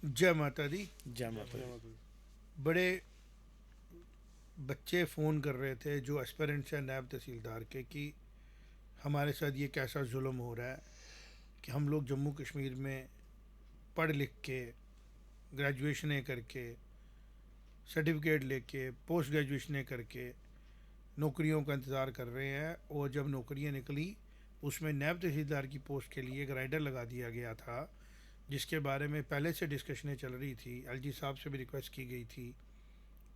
जय माता दी। जय माता दी। बड़े बच्चे फ़ोन कर रहे थे जो एस्पिरेंट्स हैं नायब तहसीलदार के कि हमारे साथ ये कैसा जुल्म हो रहा है कि हम लोग जम्मू कश्मीर में पढ़ लिख के ग्रेजुएशनें करके सर्टिफिकेट लेके पोस्ट ग्रेजुएशनें करके नौकरियों का इंतज़ार कर रहे हैं, और जब नौकरियां निकली उसमें नायब तहसीलदार की पोस्ट के लिए एक राइडर लगा दिया गया था, जिसके बारे में पहले से डिस्कशनें चल रही थी। एलजी साहब से भी रिक्वेस्ट की गई थी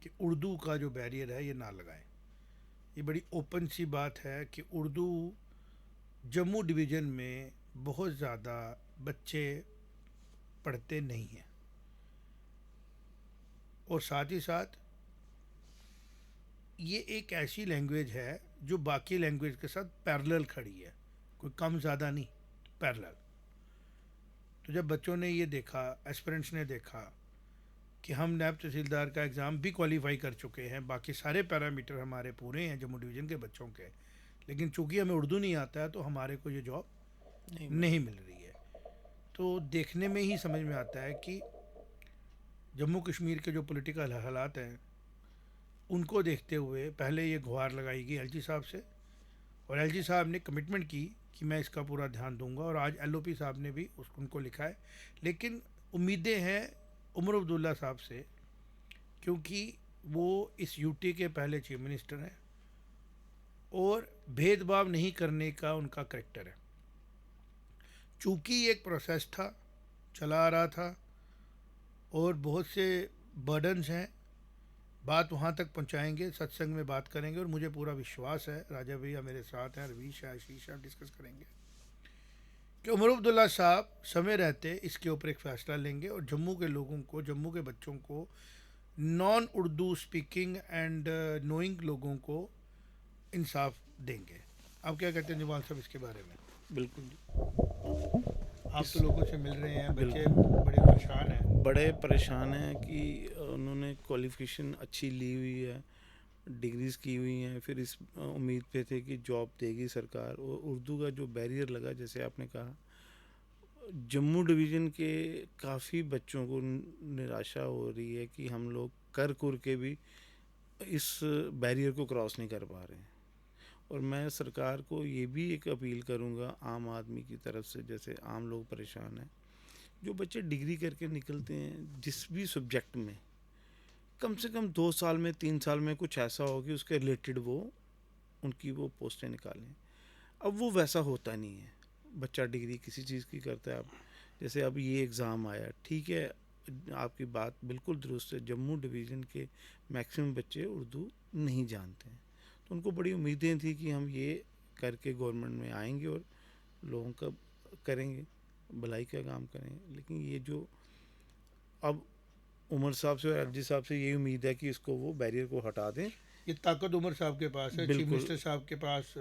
कि उर्दू का जो बैरियर है ये ना लगाएं। ये बड़ी ओपन सी बात है कि उर्दू जम्मू डिवीज़न में बहुत ज़्यादा बच्चे पढ़ते नहीं हैं, और साथ ही साथ ये एक ऐसी लैंग्वेज है जो बाकी लैंग्वेज के साथ पैरेलल खड़ी है, कोई कम ज़्यादा नहीं, पैरेलल। तो जब बच्चों ने ये देखा, एस्पिरेंट्स ने देखा कि हम नायब तहसीलदार का एग्ज़ाम भी क्वालिफाई कर चुके हैं, बाकी सारे पैरामीटर हमारे पूरे हैं जम्मू डिवीज़न के बच्चों के, लेकिन चूंकि हमें उर्दू नहीं आता है तो हमारे को ये जॉब नहीं मिल रही है, तो देखने में ही समझ में आता है कि जम्मू कश्मीर के जो पॉलिटिकल हालात हैं उनको देखते हुए पहले ये गुहार लगाई गई एलजी साहब से, और एलजी साहब ने कमिटमेंट की कि मैं इसका पूरा ध्यान दूंगा, और आज एलओपी साहब ने भी उनको लिखा है। लेकिन उम्मीदें हैं उमर अब्दुल्ला साहब से, क्योंकि वो इस यूटी के पहले चीफ मिनिस्टर हैं और भेदभाव नहीं करने का उनका करेक्टर है। चूँकि एक प्रोसेस था, चला आ रहा था, और बहुत से बर्डन्स हैं, बात वहाँ तक पहुँचाएंगे, सत्संग में बात करेंगे, और मुझे पूरा विश्वास है, राजा भैया मेरे साथ हैं, रवीश है, आशीष है, डिस्कस करेंगे कि उमर अब्दुल्ला साहब समय रहते इसके ऊपर एक फ़ैसला लेंगे और जम्मू के लोगों को, जम्मू के बच्चों को, non Urdu speaking and knowing लोगों को इंसाफ देंगे। आप क्या कहते हैं जमाल साहब इसके बारे में? बिल्कुल जी। आप इस तो लोगों से मिल रहे हैं, बच्चे बिल्कुल बड़े परेशान हैं। बड़े परेशान हैं कि उन्होंने क्वालिफिकेशन अच्छी ली हुई है, डिग्रीज की हुई हैं, फिर इस उम्मीद पे थे कि जॉब देगी सरकार, और उर्दू का जो बैरियर लगा, जैसे आपने कहा, जम्मू डिवीज़न के काफ़ी बच्चों को निराशा हो रही है कि हम लोग कर कुर के भी इस बैरियर को क्रॉस नहीं कर पा रहे हैं। और मैं सरकार को ये भी एक अपील करूँगा आम आदमी की तरफ से, जैसे आम लोग परेशान हैं, जो बच्चे डिग्री करके निकलते हैं जिस भी सब्जेक्ट में, कम से कम 2 साल में 3 साल में कुछ ऐसा हो कि उसके रिलेटेड वो उनकी वो पोस्टें निकालें। अब वो वैसा होता नहीं है। बच्चा डिग्री किसी चीज़ की करता है। अब जैसे अब ये एग्ज़ाम आया, ठीक है, आपकी बात बिल्कुल दुरुस्त है, जम्मू डिवीज़न के मैक्सिमम बच्चे उर्दू नहीं जानते हैं, तो उनको बड़ी उम्मीदें थी कि हम ये करके गवर्नमेंट में आएंगे और लोगों का करेंगे, भलाई का काम करेंगे। लेकिन ये जो अब उमर साहब से और एलजी साहब से यही उम्मीद है कि इसको वो बैरियर को हटा दें। ये ताकत उमर साहब के पास है, चीफ बिल्कुल मिनिस्टर साहब के पास,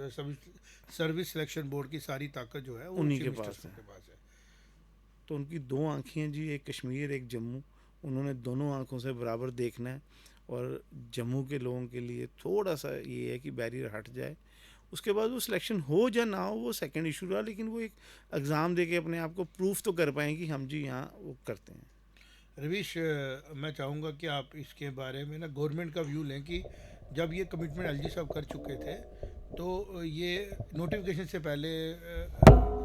सर्विस सिलेक्शन बोर्ड की सारी ताकत जो है वो उन्हीं चीफ के मिनिस्टर पास साहब है। के पास है। तो उनकी दो आँखें हैं जी, एक कश्मीर एक जम्मू, उन्होंने दोनों आँखों से बराबर देखना है। और जम्मू के लोगों के लिए थोड़ा सा ये है कि बैरियर हट जाए, उसके बाद वो सिलेक्शन हो या ना हो वो सेकंड इशू रहा, लेकिन वो एक एग्ज़ाम दे के अपने आप को प्रूफ तो कर पाएँ कि हम जी यहाँ वो करते हैं। रवीश, मैं चाहूँगा कि आप इसके बारे में ना गवर्नमेंट का व्यू लें कि जब ये कमिटमेंट एलजी साहब कर चुके थे तो ये नोटिफिकेशन से पहले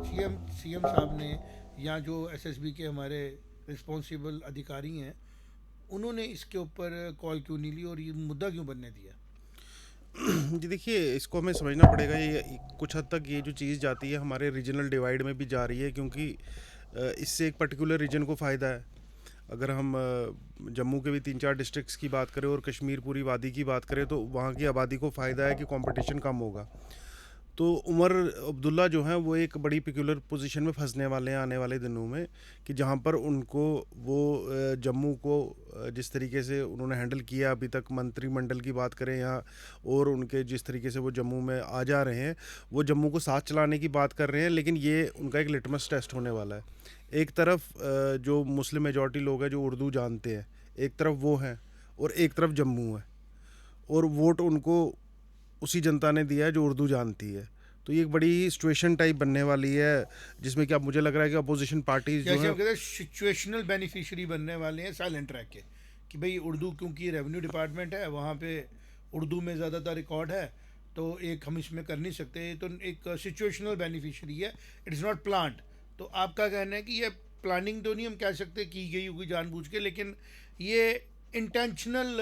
सीएम सीएम साहब ने या जो एसएसबी के हमारे रिस्पॉन्सिबल अधिकारी हैं उन्होंने इसके ऊपर कॉल क्यों नहीं ली और ये मुद्दा क्यों बनने दिया? जी देखिए, इसको हमें समझना पड़ेगा। ये कुछ हद तक ये जो चीज़ जाती है हमारे रीजनल डिवाइड में भी जा रही है, क्योंकि इससे एक पर्टिकुलर रीजन को फ़ायदा है। अगर हम जम्मू के भी 3-4 डिस्ट्रिक्ट्स की बात करें और कश्मीर पूरी वादी की बात करें, तो वहाँ की आबादी को फ़ायदा है कि कंपटीशन कम होगा। तो उमर अब्दुल्ला जो हैं वो एक बड़ी पिक्युलर पोजीशन में फंसने वाले हैं आने वाले दिनों में, कि जहाँ पर उनको वो जम्मू को जिस तरीके से उन्होंने हैंडल किया अभी तक, मंत्रिमंडल की बात करें या और उनके जिस तरीके से वो जम्मू में आ जा रहे हैं, वो जम्मू को साथ चलाने की बात कर रहे हैं। लेकिन ये उनका एक लिटमस टेस्ट होने वाला है। एक तरफ जो मुस्लिम मेजॉरिटी लोग हैं जो उर्दू जानते हैं, एक तरफ वो हैं, और एक तरफ जम्मू है, और वोट उनको उसी जनता ने दिया है जो उर्दू जानती है। तो ये एक बड़ी सिचुएशन टाइप बनने वाली है, जिसमें कि अब मुझे लग रहा है कि अपोजिशन पार्टीज जो जैसे है हम कहते हैं सिचुएशनल बेनिफिशियरी बनने वाले हैं साइलेंट ट्रैक के, कि भाई उर्दू क्योंकि रेवेन्यू डिपार्टमेंट है, वहाँ पे उर्दू में ज़्यादातर रिकॉर्ड है, तो एक हम इसमें कर नहीं सकते, तो एक सिचुएशनल बेनिफिशियरी है, इट इज़ नॉट प्लान्ड। तो आपका कहना है कि ये प्लानिंग तो नहीं हम कह सकते की गई होगी जानबूझ के, लेकिन ये इंटेंशनल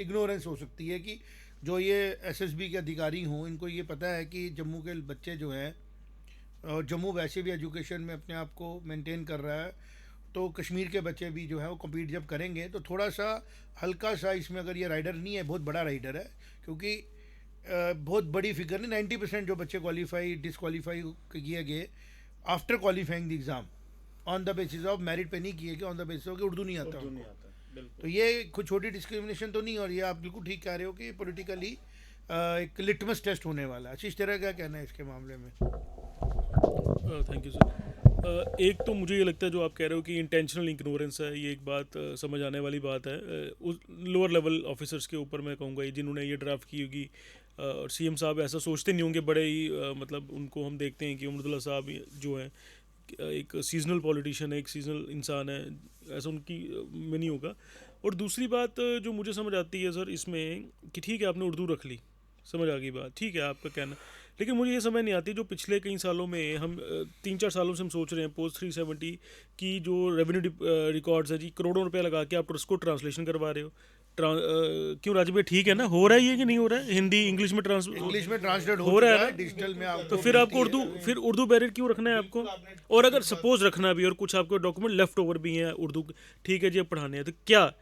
इग्नोरेंस हो सकती है कि जो ये एसएसबी के अधिकारी हों, इनको ये पता है कि जम्मू के बच्चे जो हैं, और जम्मू वैसे भी एजुकेशन में अपने आप को मेंटेन कर रहा है, तो कश्मीर के बच्चे भी जो है वो कम्पीट जब करेंगे तो थोड़ा सा हल्का सा इसमें, अगर ये राइडर नहीं है, बहुत बड़ा राइडर है, क्योंकि बहुत बड़ी फिगर नहीं, 90% जो बच्चे क्वालिफाई डिसक्वालीफाई किए गए after qualifying the exam on the basis of merit पे नहीं किए गए, ऑन द बेसिस ऑफ कि उर्दू नहीं आता उनको। तो ये कुछ छोटी डिस्क्रिमिनेशन तो नहीं, और ये आप बिल्कुल ठीक कह रहे हो कि पॉलिटिकली एक लिटमस टेस्ट होने वाला है। आशीष तेरा क्या कहना है इसके मामले में? Thank you sir. एक तो मुझे ये लगता है जो आप कह रहे हो कि इंटेंशनल इग्नोरेंस है, ये एक बात समझ आने वाली बात है। उस लोअर लेवल ऑफिसर्स के ऊपर मैं कहूँगा ये जिन्होंने ये ड्राफ्ट की होगी, और सीएम साहब ऐसा सोचते नहीं होंगे, बड़े ही मतलब उनको हम देखते हैं कि उमरदुल्ला साहब जो हैं एक सीजनल पॉलिटिशियन है, एक सीजनल इंसान है, ऐसा उनकी में नहीं होगा। और दूसरी बात जो मुझे समझ आती है सर इसमें कि ठीक है आपने उर्दू रख ली, समझ आ गई बात, ठीक है आपका कहना, लेकिन मुझे ये समझ नहीं आती जो पिछले कई सालों में हम 3-4 सालों से हम सोच रहे हैं पोस्ट 370 की जो रेवेन्यू रिकॉर्ड्स है जी, करोड़ों रुपए लगा के आप उसको ट्रांसलेशन करवा रहे हो। क्यों राजीव भाई, ठीक है ना, हो रहा है ये कि नहीं हो रहा है? हिंदी इंग्लिश में ट्रांसलेट हो रहा है ना? डिजिटल में आपको तो फिर आपको उर्दू बैरियर क्यों रखना है आपको? और अगर सपोज रखना भी और कुछ आपको डॉक्यूमेंट लेफ्ट ओवर भी हैं उर्दू, ठीक है जी अब पढ़ाने हैं, तो क्या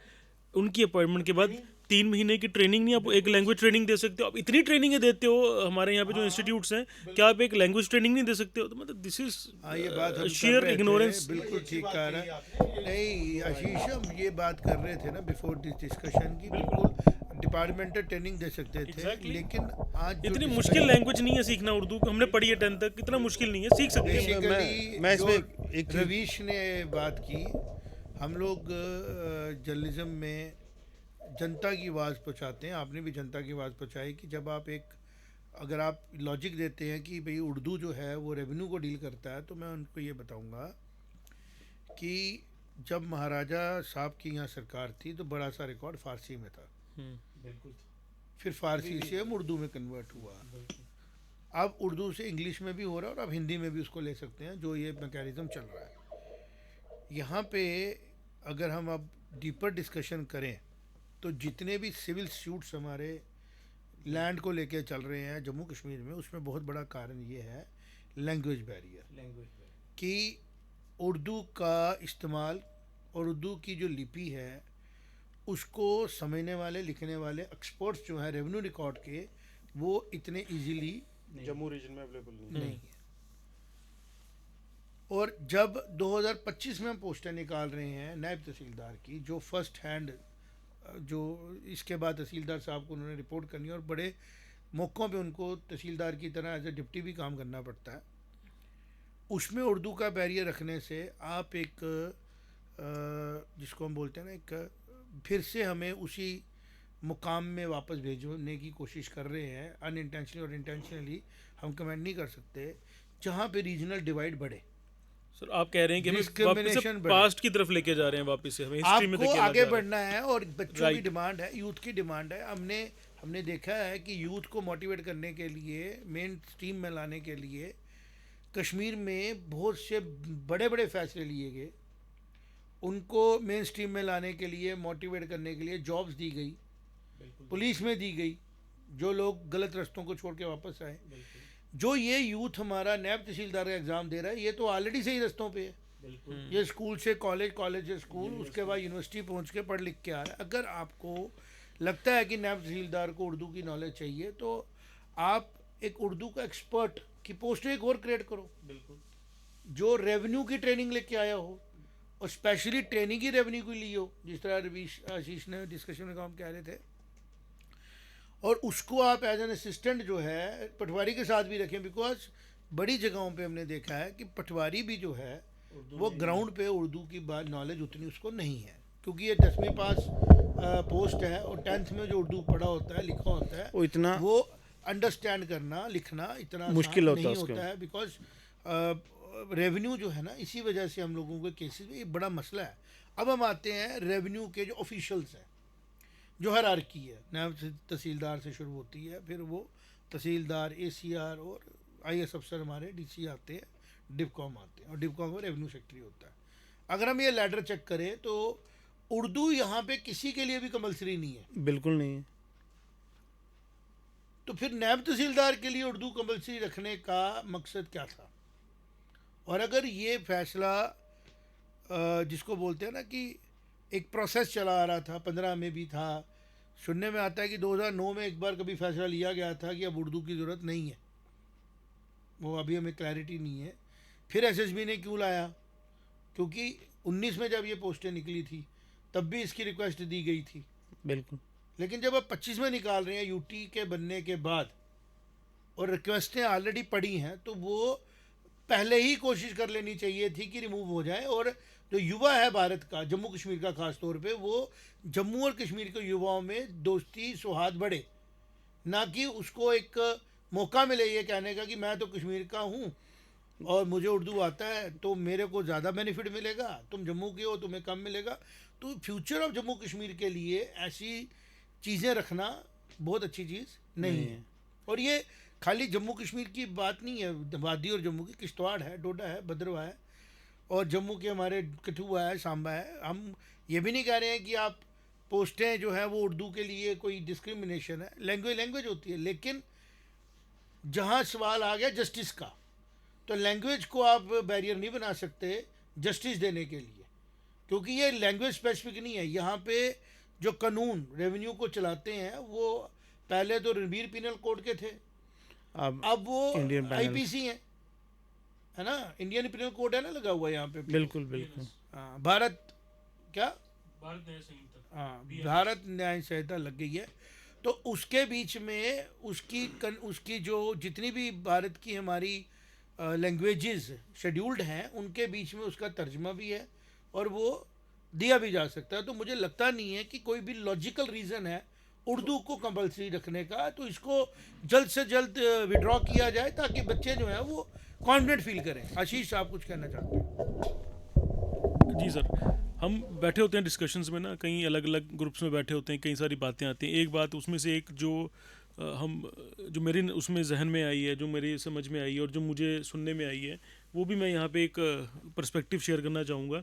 उनकी अपॉइंटमेंट के बाद 3 महीने की ट्रेनिंग नहीं, आप एक लैंग्वेज ट्रेनिंग दे सकते हो? आप इतनी ट्रेनिंगें देते हो हमारे यहाँ पे जो इंस्टीट्यूट्स हैं, क्या आप एक लैंग्वेज ट्रेनिंग नहीं दे सकते हो? तो मतलब दिस ये बात हम इज कर शेयर रहे थे, इग्नोरेंस। बिल्कुल ठीक कह रहा है। नहीं आशीष, हम ये बात कर रहे थे ना बिफोर दिस डिस्कशन की, बिल्कुल डिपार्टमेंटल ट्रेनिंग दे सकते थे। Exactly. लेकिन आज जो इतनी discussion- मुश्किल लैंग्वेज नहीं है सीखना उर्दू, हमने पढ़ी है 10 तक, इतना मुश्किल नहीं है, सीख सकते हैं। बेसिकली मैं इसमें जो एक चीज- रवीश ने बात की, हम लोग जर्नलिज्म में जनता की आवाज़ पहुंचाते हैं, आपने भी जनता की आवाज़ पहुंचाई कि जब आप अगर आप लॉजिक देते हैं कि भाई उर्दू जो है वो रेवेन्यू को डील करता है, तो मैं उनको ये बताऊंगा कि जब महाराजा साहब की यहाँ सरकार थी तो बड़ा सा रिकॉर्ड फारसी में था, बिल्कुल। फिर फारसी से हम उर्दू में कन्वर्ट हुआ, अब उर्दू से इंग्लिश में भी हो रहा है, और अब हिंदी में भी उसको ले सकते हैं, जो ये मैकेनिज्म चल रहा है। यहाँ पे अगर हम अब डीपर डिस्कशन करें तो जितने भी सिविल सूट्स हमारे लैंड को लेके चल रहे हैं जम्मू कश्मीर में, उसमें बहुत बड़ा कारण ये है लैंग्वेज बैरियर, कि उर्दू का इस्तेमाल और उर्दू की जो लिपि है उसको समझने वाले लिखने वाले एक्सपर्ट्स जो हैं रेवेन्यू रिकॉर्ड के, वो इतने इजीली जम्मू रीजन में अवेलेबल नहीं है। और जब 2025 में हम पोस्टर निकाल रहे हैं नायब तहसीलदार की, जो फर्स्ट हैंड, जो इसके बाद तहसीलदार साहब को उन्होंने रिपोर्ट करनी है, और बड़े मौक़ों पे उनको तहसीलदार की तरह एज ए डिप्टी भी काम करना पड़ता है, उसमें उर्दू का बैरियर रखने से आप एक जिसको हम बोलते हैं ना, एक फिर से हमें उसी मुकाम में वापस भेजने की कोशिश कर रहे हैं, अनइंटेंशनली और इंटेंशनली हम कमेंट नहीं कर सकते, जहाँ पे रीजनल डिवाइड बढ़े। सर आप कह रहे हैं कि हमें वापस से Discrimination बढ़े। पास्ट की तरफ लेके जा रहे हैं, वापस से हमें हिस्ट्री में आपको धकेला आगे जा रहा है। बढ़ना है, और बच्चों की Right. डिमांड है, यूथ की डिमांड है। हमने देखा है कि यूथ को मोटिवेट करने के लिए, मेन स्ट्रीम में लाने के लिए कश्मीर में बहुत से बड़े बड़े फैसले लिए गए, उनको मेन स्ट्रीम में लाने के लिए, मोटिवेट करने के लिए जॉब्स दी गई, पुलिस में दी गई, जो लोग गलत रास्तों को छोड़ के वापस आए। जो ये यूथ हमारा नायब तहसीलदार का एग्ज़ाम दे रहा है, ये तो ऑलरेडी सही रास्तों पे है, ये स्कूल से कॉलेज, कॉलेज से स्कूल, उसके बाद यूनिवर्सिटी पहुंच के पढ़ लिख के आ रहा है। अगर आपको लगता है कि नायब तहसीलदार को उर्दू की नॉलेज चाहिए, तो आप एक उर्दू का एक्सपर्ट की पोस्ट एक और क्रिएट करो, जो रेवेन्यू की ट्रेनिंग लेके आया हो, और स्पेशली ट्रेनिंग ही रेवेन्यू की ली हो, जिस तरह रवीश आशीष ने डिस्कशन में काम कह रहे थे, और उसको आप एज एन असिस्टेंट जो है पटवारी के साथ भी रखें, बिकॉज बड़ी जगहों पे हमने देखा है कि पटवारी भी जो है वो ग्राउंड पे उर्दू की बात नॉलेज उतनी उसको नहीं है, क्योंकि ये 10वीं पास पोस्ट है, और 10th में जो उर्दू पढ़ा होता है, लिखा होता है, वो इतना वो अंडरस्टैंड करना लिखना इतना मुश्किल आसान होता है नहीं उसके होता है, बिकॉज रेवेन्यू जो है ना, इसी वजह से हम लोगों के केसेस में ये बड़ा मसला है। अब हम आते हैं रेवेन्यू के जो ऑफिशियल्स हैं, जो हायरार्की है, नायब तहसीलदार से शुरू होती है, फिर वो तहसीलदार, ACR और IS अफसर हमारे DC आते हैं, डिपकॉम आते हैं, और डिपकॉम में रेवेन्यू सेक्रेटरी होता है। अगर हम ये लैडर चेक करें तो उर्दू यहाँ पे किसी के लिए भी कंपलसरी नहीं है, बिल्कुल नहीं है। तो फिर नायब तहसीलदार के लिए उर्दू कंपलसरी रखने का मकसद क्या था? और अगर ये फैसला जिसको बोलते हैं ना कि एक प्रोसेस चला आ रहा था, 15 में भी था, सुनने में आता है कि 2009 में एक बार कभी फैसला लिया गया था कि अब उर्दू की ज़रूरत नहीं है, वो अभी हमें क्लैरिटी नहीं है। फिर SSB ने क्यों लाया? क्योंकि 19 में जब ये पोस्टें निकली थी तब भी इसकी रिक्वेस्ट दी गई थी, बिल्कुल। लेकिन जब अब 25 में निकाल रहे हैं UT के बनने के बाद और रिक्वेस्टें ऑलरेडी पड़ी हैं, तो वो पहले ही कोशिश कर लेनी चाहिए थी कि रिमूव हो जाए। और जो युवा है भारत का, जम्मू कश्मीर का ख़ास तौर पे, वो जम्मू और कश्मीर के युवाओं में दोस्ती सौहार्द बढ़े, ना कि उसको एक मौका मिले ये कहने का कि मैं तो कश्मीर का हूँ और मुझे उर्दू आता है तो मेरे को ज़्यादा बेनिफिट मिलेगा, तुम जम्मू के हो तुम्हें कम मिलेगा। तो फ्यूचर ऑफ जम्मू कश्मीर के लिए ऐसी चीज़ें रखना बहुत अच्छी चीज़ नहीं है। और ये खाली जम्मू कश्मीर की बात नहीं है, वादी और जम्मू की, किश्तवाड़ है, डोडा है, भद्रवाह है, और जम्मू के हमारे कठुआ है, सांबा है। हम ये भी नहीं कह रहे हैं कि आप पोस्टें जो हैं वो उर्दू के लिए कोई डिस्क्रिमिनेशन है, लैंग्वेज होती है, लेकिन जहाँ सवाल आ गया जस्टिस का, तो लैंग्वेज को आप बैरियर नहीं बना सकते जस्टिस देने के लिए, क्योंकि ये लैंग्वेज स्पेसिफिक नहीं है। यहाँ पे जो कानून रेवेन्यू को चलाते हैं वो पहले तो रणबीर पीनल कोड के थे, अब वो इंडियन पैनल। IPC है ना, इंडियन पीनल कोड है ना लगा हुआ यहाँ पे। बिल्कुल बिल्कुल। हाँ, भारत क्या, भारत न्याय संहिता। हाँ, भारत न्याय संहिता लग गई है। तो उसके बीच में उसकी जो जितनी भी भारत की हमारी लैंग्वेजेस शेड्यूल्ड हैं, उनके बीच में उसका तर्जमा भी है और वो दिया भी जा सकता है। तो मुझे लगता नहीं है कि कोई भी लॉजिकल रीज़न है उर्दू को कंपलसरी रखने का, तो इसको जल्द से जल्द विड्रॉ किया जाए ताकि बच्चे जो हैं वो कॉन्फिडेंट फील करें। आशीष, आप कुछ कहना चाहते हैं? जी सर, हम बैठे होते हैं डिस्कशंस में ना, कई अलग अलग ग्रुप्स में बैठे होते हैं, कई सारी बातें आती हैं। एक बात उसमें से एक जो मेरे उसमें जहन में आई है, जो मेरी समझ में आई है और जो मुझे सुनने में आई है, वो भी मैं यहाँ पे एक पर्सपेक्टिव शेयर करना चाहूँगा।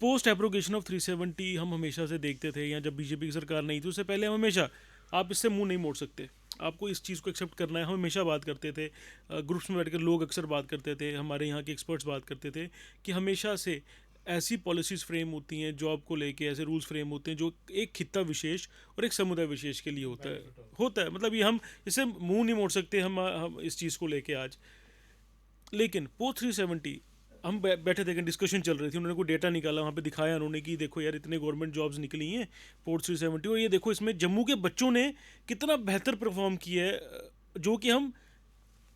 पोस्ट एब्रोगेशन ऑफ 370 हम हमेशा से देखते थे, या जब बीजेपी की सरकार नहीं थी उससे पहले हम हमेशा, आप इससे मुंह नहीं मोड़ सकते, आपको इस चीज़ को एक्सेप्ट करना है। हम हमेशा बात करते थे, ग्रुप्स में बैठकर लोग अक्सर बात करते थे, हमारे यहाँ के एक्सपर्ट्स बात करते थे कि हमेशा से ऐसी पॉलिसीज़ फ्रेम होती हैं जॉब को लेके, ऐसे रूल्स फ्रेम होते हैं जो एक खित्ता विशेष और एक समुदाय विशेष के लिए होता है। मतलब ये हम इससे मुंह नहीं मोड़ सकते हम इस चीज़ को लेके आज। लेकिन पोस्ट 370 हम बैठे थे, डिस्कशन चल रही थी, उन्होंने कोई डेटा निकाला, वहाँ पे दिखाया उन्होंने कि देखो यार इतने गवर्नमेंट जॉब्स निकली हैं पोस्ट 370, और ये देखो इसमें जम्मू के बच्चों ने कितना बेहतर परफॉर्म किया है, जो कि हम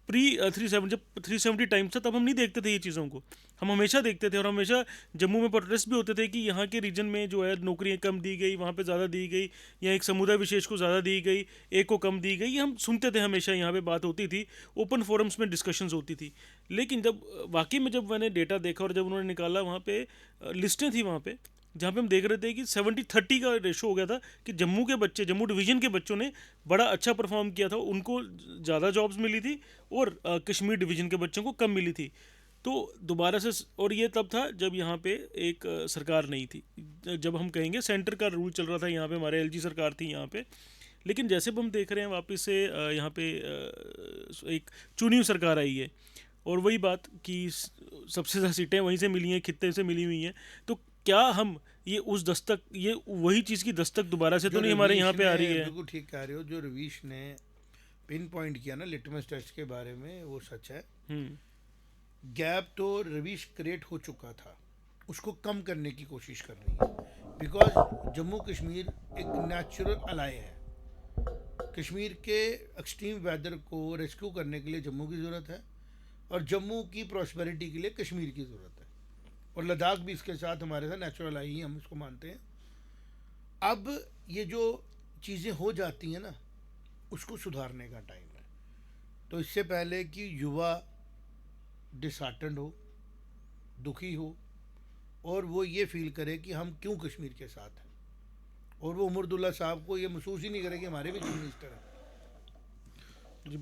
प्री 370 जब 370 टाइम्स था तब हम नहीं देखते थे ये चीज़ों को, हम हमेशा देखते थे। और हमेशा जम्मू में प्रोटेस्ट भी होते थे कि यहाँ के रीजन में जो है नौकरियाँ कम दी गई, वहाँ पे ज़्यादा दी गई, या एक समुदाय विशेष को ज़्यादा दी गई, एक को कम दी गई, ये हम सुनते थे, हमेशा यहाँ पे बात होती थी, ओपन फोरम्स में डिस्कशंस होती थी। लेकिन जब वाकई में जब मैंने डेटा देखा और जब उन्होंने निकाला, वहाँ पे लिस्टें थी वहाँ पे जहाँ पे हम देख रहे थे कि 70-30 का रेशो हो गया था कि जम्मू के बच्चे, जम्मू डिवीज़न के बच्चों ने बड़ा अच्छा परफॉर्म किया था, उनको ज़्यादा जॉब्स मिली थी और कश्मीर डिवीज़न के बच्चों को कम मिली थी। तो दोबारा से, और ये तब था जब यहाँ पे एक सरकार नहीं थी, जब हम कहेंगे सेंटर का रूल चल रहा था, यहाँ पे हमारे LG सरकार थी यहाँ पे। लेकिन जैसे हम देख रहे हैं वापस से यहाँ पे एक चुनी हुई सरकार आई है, और वही बात कि सबसे ज़्यादा सीटें वहीं से मिली हैं, खित्ते से मिली हुई हैं। तो क्या हम ये उस दस्तक, ये वही चीज़ की दस्तक दोबारा से तो नहीं हमारे यहाँ पे आ रही है? बिल्कुल ठीक कह रहे हो, जो रवीश ने पिन पॉइंट किया ना लिटमस टेस्ट के बारे में, वो सच है। गैप तो रवीश क्रिएट हो चुका था, उसको कम करने की कोशिश कर रही है, बिकॉज जम्मू कश्मीर एक नेचुरल अलाय है। कश्मीर के एक्सट्रीम वेदर को रेस्क्यू करने के लिए जम्मू की ज़रूरत है, और जम्मू की प्रॉस्पेरिटी के लिए कश्मीर की ज़रूरत है, और लद्दाख भी इसके साथ हमारे साथ नेचुरल आई ही, हम इसको मानते हैं। अब ये जो चीज़ें हो जाती हैं ना, उसको सुधारने का टाइम है। तो इससे पहले कि युवा डिसहार्टन हो, दुखी हो, और वो ये फील करे कि हम क्यों कश्मीर के साथ हैं, और वो उमरदुल्ला साहब को ये महसूस ही नहीं करे कि हमारे भी चीफ मिनिस्टर हैं,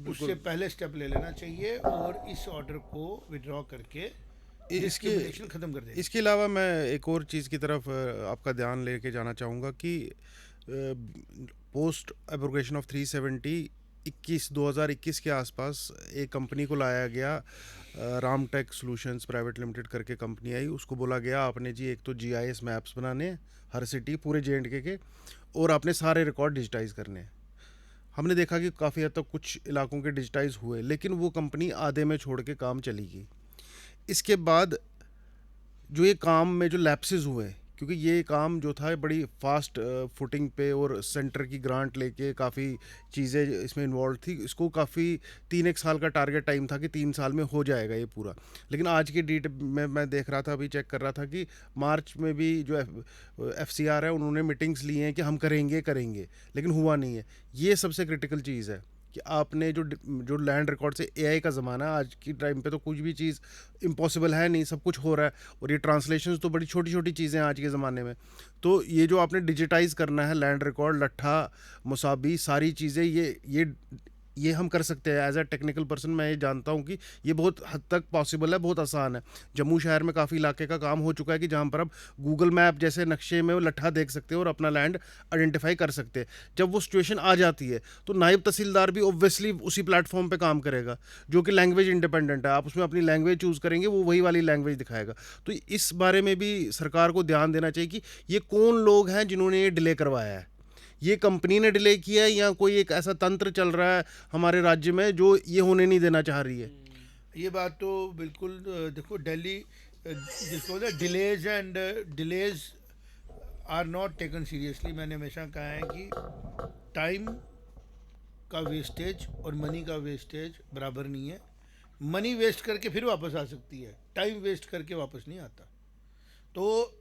उससे पहले स्टेप ले लेना चाहिए और इस ऑर्डर को विड्रॉ करके डिस्क्रिमिनेशन खत्म कर देना। इसके अलावा मैं एक और चीज़ की तरफ आपका ध्यान लेके जाना चाहूँगा कि पोस्ट एब्रोगेशन ऑफ 370 2021 के आसपास एक कंपनी को लाया गया, रामटेक सॉल्यूशंस प्राइवेट लिमिटेड करके कंपनी आई। उसको बोला गया आपने जी एक तो GIS मैप्स बनाने हैं हर सिटी पूरे J&K के, और आपने सारे रिकॉर्ड डिजिटाइज करने हैं। हमने देखा कि काफ़ी हद तक कुछ इलाकों के डिजिटाइज हुए, लेकिन वो कंपनी आधे में छोड़ के काम चली गई। इसके बाद जो ये काम में जो लैप्सेस हुए, क्योंकि ये काम जो था बड़ी फास्ट फुटिंग पे और सेंटर की ग्रांट लेके काफ़ी चीज़ें इसमें इन्वॉल्व थी, इसको काफ़ी 3-1 साल का टारगेट टाइम था कि 3 साल में हो जाएगा ये पूरा। लेकिन आज की डेट में मैं देख रहा था, अभी चेक कर रहा था कि मार्च में भी जो FCR है उन्होंने मीटिंग्स ली हैं कि हम करेंगे, लेकिन हुआ नहीं है। ये सबसे क्रिटिकल चीज़ है कि आपने जो लैंड रिकॉर्ड से AI का ज़माना है, आज की टाइम पे तो कुछ भी चीज़ इम्पॉसिबल है नहीं, सब कुछ हो रहा है, और ये ट्रांसलेशंस तो बड़ी छोटी छोटी चीज़ें हैं आज के ज़माने में। तो ये जो आपने डिजिटाइज़ करना है लैंड रिकॉर्ड, लट्ठा, मुसाबी, सारी चीज़ें, ये हम कर सकते हैं। एज ए टेक्निकल पर्सन मैं ये जानता हूँ कि ये बहुत हद तक पॉसिबल है, बहुत आसान है। जम्मू शहर में काफ़ी इलाके का काम हो चुका है कि जहाँ पर आप गूगल मैप जैसे नक्शे में वो लट्ठा देख सकते हो और अपना लैंड आइडेंटिफाई कर सकते हैं। जब वो सिचुएशन आ जाती है तो नायब तहसीलदार भी ऑब्वियसली उसी प्लेटफॉर्म पे काम करेगा, जो कि लैंग्वेज इंडिपेंडेंट है। आप उसमें अपनी लैंग्वेज चूज़ करेंगे, वो वही वाली लैंग्वेज दिखाएगा। तो इस बारे में भी सरकार को ध्यान देना चाहिए कि ये कौन लोग हैं जिन्होंने ये डिले करवाया है। ये कंपनी ने डिले किया है या कोई एक ऐसा तंत्र चल रहा है हमारे राज्य में जो ये होने नहीं देना चाह रही है। ये बात तो बिल्कुल, देखो दिल्ली जिसको बोलते हैं delays are not taken seriously. मैंने हमेशा कहा है कि टाइम का वेस्टेज और मनी का वेस्टेज बराबर नहीं है। मनी वेस्ट करके फिर वापस आ सकती है, टाइम वेस्ट करके वापस नहीं आता। तो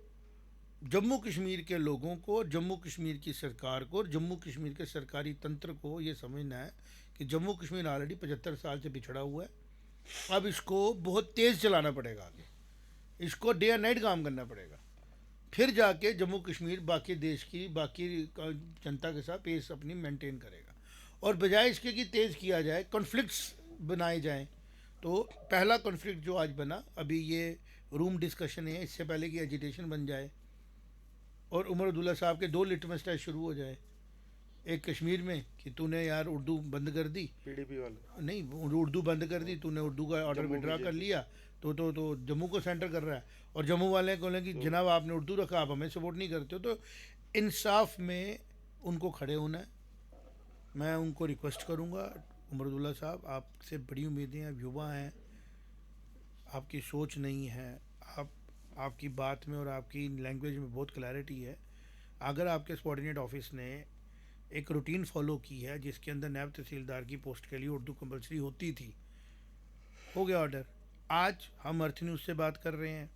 जम्मू कश्मीर के लोगों को, जम्मू कश्मीर की सरकार को और जम्मू कश्मीर के सरकारी तंत्र को ये समझना है कि जम्मू कश्मीर ऑलरेडी 75 साल से पिछड़ा हुआ है। अब इसको बहुत तेज़ चलाना पड़ेगा, आगे इसको डे एंड नाइट काम करना पड़ेगा, फिर जाके जम्मू कश्मीर बाकी देश की बाकी जनता के साथ पेस अपनी मेंटेन करेगा। और बजाय इसके कि तेज़ किया जाए, कॉन्फ्लिक्ट्स बनाए जाएँ। तो पहला कॉन्फ्लिक्ट जो आज बना, अभी ये रूम डिस्कशन है, इससे पहले कि एजिटेशन बन जाए और उमर अब्दुल्ला साहब के 2 लिटमस टेस्ट शुरू हो जाए। एक कश्मीर में कि तूने यार उर्दू बंद कर दी, PDP वाले नहीं उर्दू बंद कर दी, तूने उर्दू का ऑर्डर विड्रा कर लिया, तो जम्मू को सेंटर कर रहा है, और जम्मू वाले बोले कि जनाब आपने उर्दू रखा, आप हमें सपोर्ट नहीं करते हो। तो इंसाफ में उनको खड़े होना है। मैं उनको रिक्वेस्ट करूँगा, उमर अब्दुल्ला साहब आपसे बड़ी उम्मीदें हैं, युवा हैं, आपकी सोच नहीं है, आपकी बात में और आपकी लैंग्वेज में बहुत क्लैरिटी है। अगर आपके सबॉर्डिनेट ऑफिस ने एक रूटीन फॉलो की है जिसके अंदर नायब तहसीलदार की पोस्ट के लिए उर्दू कंपलसरी होती थी, हो गया ऑर्डर। आज हम अर्थ न्यूज़ से बात कर रहे हैं,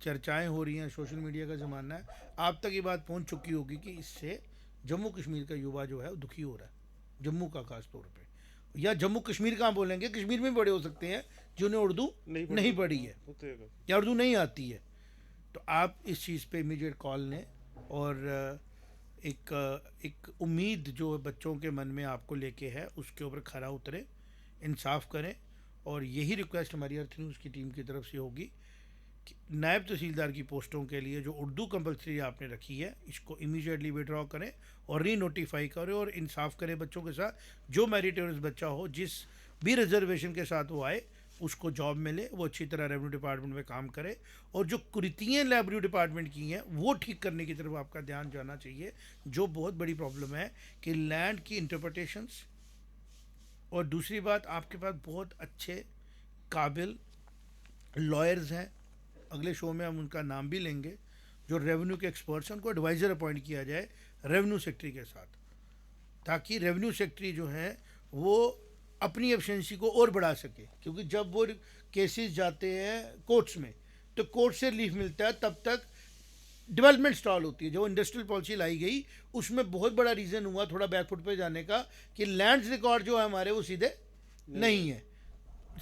चर्चाएं हो रही हैं, सोशल मीडिया का ज़माना है, आप तक ये बात पहुंच चुकी होगी कि इससे जम्मू कश्मीर का युवा जो है वो दुखी हो रहा है, जम्मू का खास तौर पे। या जम्मू कश्मीर कहाँ बोलेंगे, कश्मीर में भी बड़े हो सकते हैं जिन्हें उर्दू नहीं पढ़ी है या उर्दू नहीं आती है। तो आप इस चीज़ पे इमीडिएट कॉल लें और एक उम्मीद जो बच्चों के मन में आपको लेके है उसके ऊपर खरा उतरे, इंसाफ करें। और यही रिक्वेस्ट हमारी अर्थ न्यूज़ की टीम की तरफ से होगी कि नायब तहसीलदार की पोस्टों के लिए जो उर्दू कंपलसरी आपने रखी है इसको इमीडिएटली विड्रॉ करें और री नोटिफाई करें और इंसाफ करें बच्चों के साथ। जो मेरिटोरियस बच्चा हो, जिस भी रिजर्वेशन के साथ वो आए, उसको जॉब मिले, वो अच्छी तरह रेवेन्यू डिपार्टमेंट में काम करे, और जो कुरीतियाँ रेवेन्यू डिपार्टमेंट की हैं वो ठीक करने की तरफ आपका ध्यान जाना चाहिए। जो बहुत बड़ी प्रॉब्लम है कि लैंड की इंटरप्रटेशंस, और दूसरी बात आपके पास बहुत अच्छे काबिल लॉयर्स हैं, अगले शो में हम उनका नाम भी लेंगे, जो रेवेन्यू के एक्सपर्ट्स हैं, उनको एडवाइज़र अपॉइंट किया जाए रेवेन्यू सेक्रेटरी के साथ, ताकि रेवेन्यू सेक्रेटरी जो है वो अपनी एफिशिएंसी को और बढ़ा सके। क्योंकि जब वो केसेस जाते हैं कोर्ट्स में तो कोर्ट से रिलीफ मिलता है, तब तक डेवलपमेंट स्टॉल होती है। जो इंडस्ट्रियल पॉलिसी लाई गई उसमें बहुत बड़ा रीज़न हुआ थोड़ा बैकफुट पे जाने का कि लैंड्स रिकॉर्ड जो है हमारे वो सीधे नहीं है,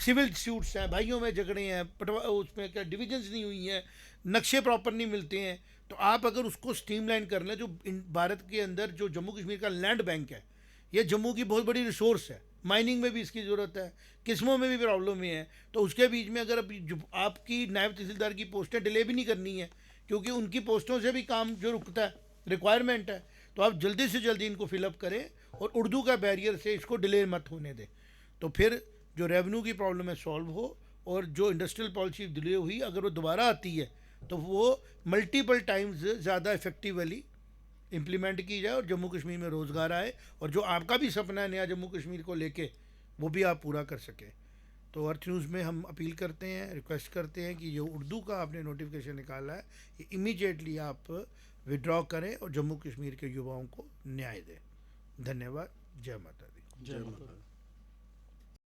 सिविल सूट्स हैं, भाइयों में झगड़े हैं, उसमें क्या डिविजन्स नहीं हुई हैं, नक्शे प्रॉपर नहीं मिलते हैं। तो आप अगर उसको स्ट्रीमलाइन कर लें, जो भारत के अंदर जो जम्मू कश्मीर का लैंड बैंक है, ये जम्मू की बहुत बड़ी रिसोर्स है, माइनिंग में भी इसकी ज़रूरत है, किस्मों में भी प्रॉब्लम है। तो उसके बीच में अगर आपकी नायब तहसीलदार की पोस्टें डिले भी नहीं करनी है, क्योंकि उनकी पोस्टों से भी काम जो रुकता है, रिक्वायरमेंट है, तो आप जल्दी से जल्दी इनको फिलअप करें और उर्दू का बैरियर से इसको डिले मत होने दें। तो फिर जो रेवेन्यू की प्रॉब्लम है सॉल्व हो, और जो इंडस्ट्रियल पॉलिसी डिले हुई अगर वो दोबारा आती है तो वो मल्टीपल टाइम्स ज़्यादा इफेक्टिवली इम्प्लीमेंट की जाए और जम्मू कश्मीर में रोज़गार आए, और जो आपका भी सपना है नया जम्मू कश्मीर को लेके वो भी आप पूरा कर सकें। तो अर्थ न्यूज़ में हम अपील करते हैं, रिक्वेस्ट करते हैं कि जो उर्दू का आपने नोटिफिकेशन निकाला है ये इमीडिएटली आप विड्रॉ करें और जम्मू कश्मीर के युवाओं को न्याय दें। धन्यवाद। जय माता दी। जय माता दी।